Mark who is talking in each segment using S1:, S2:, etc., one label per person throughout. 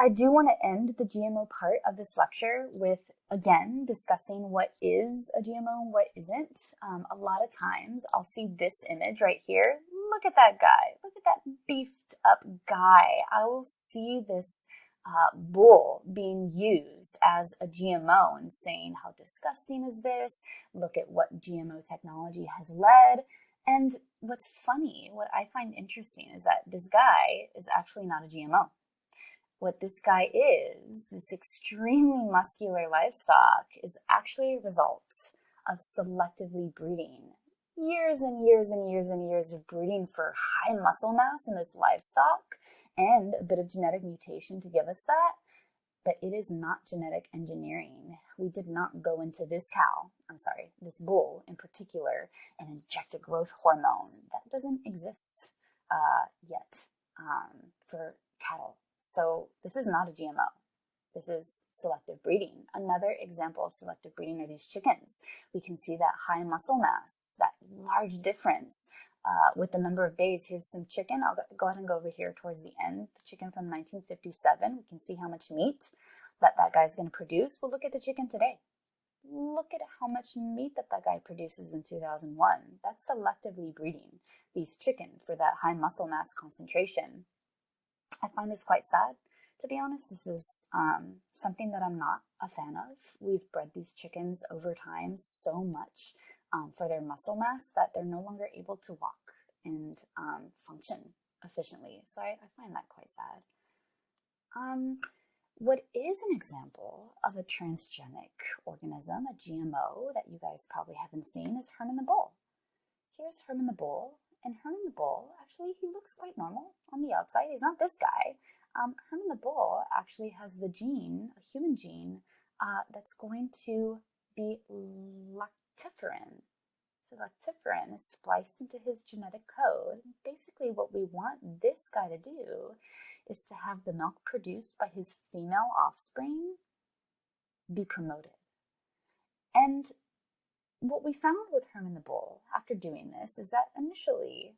S1: I do want to end the GMO part of this lecture with, again, discussing what is a GMO and what isn't. A lot of times I'll see this image right here. Look at that guy. Look at that beefed up guy. I will see this bull being used as a GMO and saying, how disgusting is this? Look at what GMO technology has led. And what's funny, what I find interesting is that this guy is actually not a GMO. What this guy is, this extremely muscular livestock, is actually a result of selectively breeding. Years and years and years and years of breeding for high muscle mass in this livestock and a bit of genetic mutation to give us that. But it is not genetic engineering. We did not go into this bull in particular, and inject a growth hormone. That doesn't exist yet for cattle. So this is not a GMO. This is selective breeding. Another example of selective breeding are these chickens. We can see that high muscle mass, that large difference with the number of days. Here's some chicken. I'll go ahead and go over here towards the end. The chicken from 1957. We can see how much meat that guy's going to produce. Well, look at the chicken today. Look at how much meat that guy produces in 2001. That's selectively breeding these chicken for that high muscle mass concentration. I find this quite sad, to be honest. This is something that I'm not a fan of. We've bred these chickens over time so much for their muscle mass that they're no longer able to walk and function efficiently. So I find that quite sad. What is an example of a transgenic organism, a GMO, that you guys probably haven't seen is Herman the Bull. Here's Herman the Bull. And Herman the Bull, actually, he looks quite normal on the outside. He's not this guy. Herman the Bull actually has the gene, a human gene, that's going to be lactoferrin. So lactoferrin is spliced into his genetic code. Basically, what we want this guy to do is to have the milk produced by his female offspring be promoted. And what we found with Herman the Bull after doing this is that initially,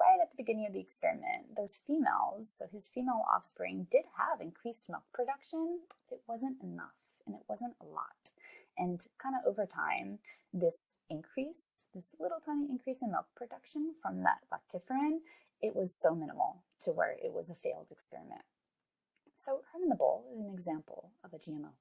S1: right at the beginning of the experiment, those females, so his female offspring, did have increased milk production. It wasn't enough, and it wasn't a lot. And kind of over time, this little tiny increase in milk production from that lactoferrin, it was so minimal to where it was a failed experiment. So Herman the Bull is an example of a GMO.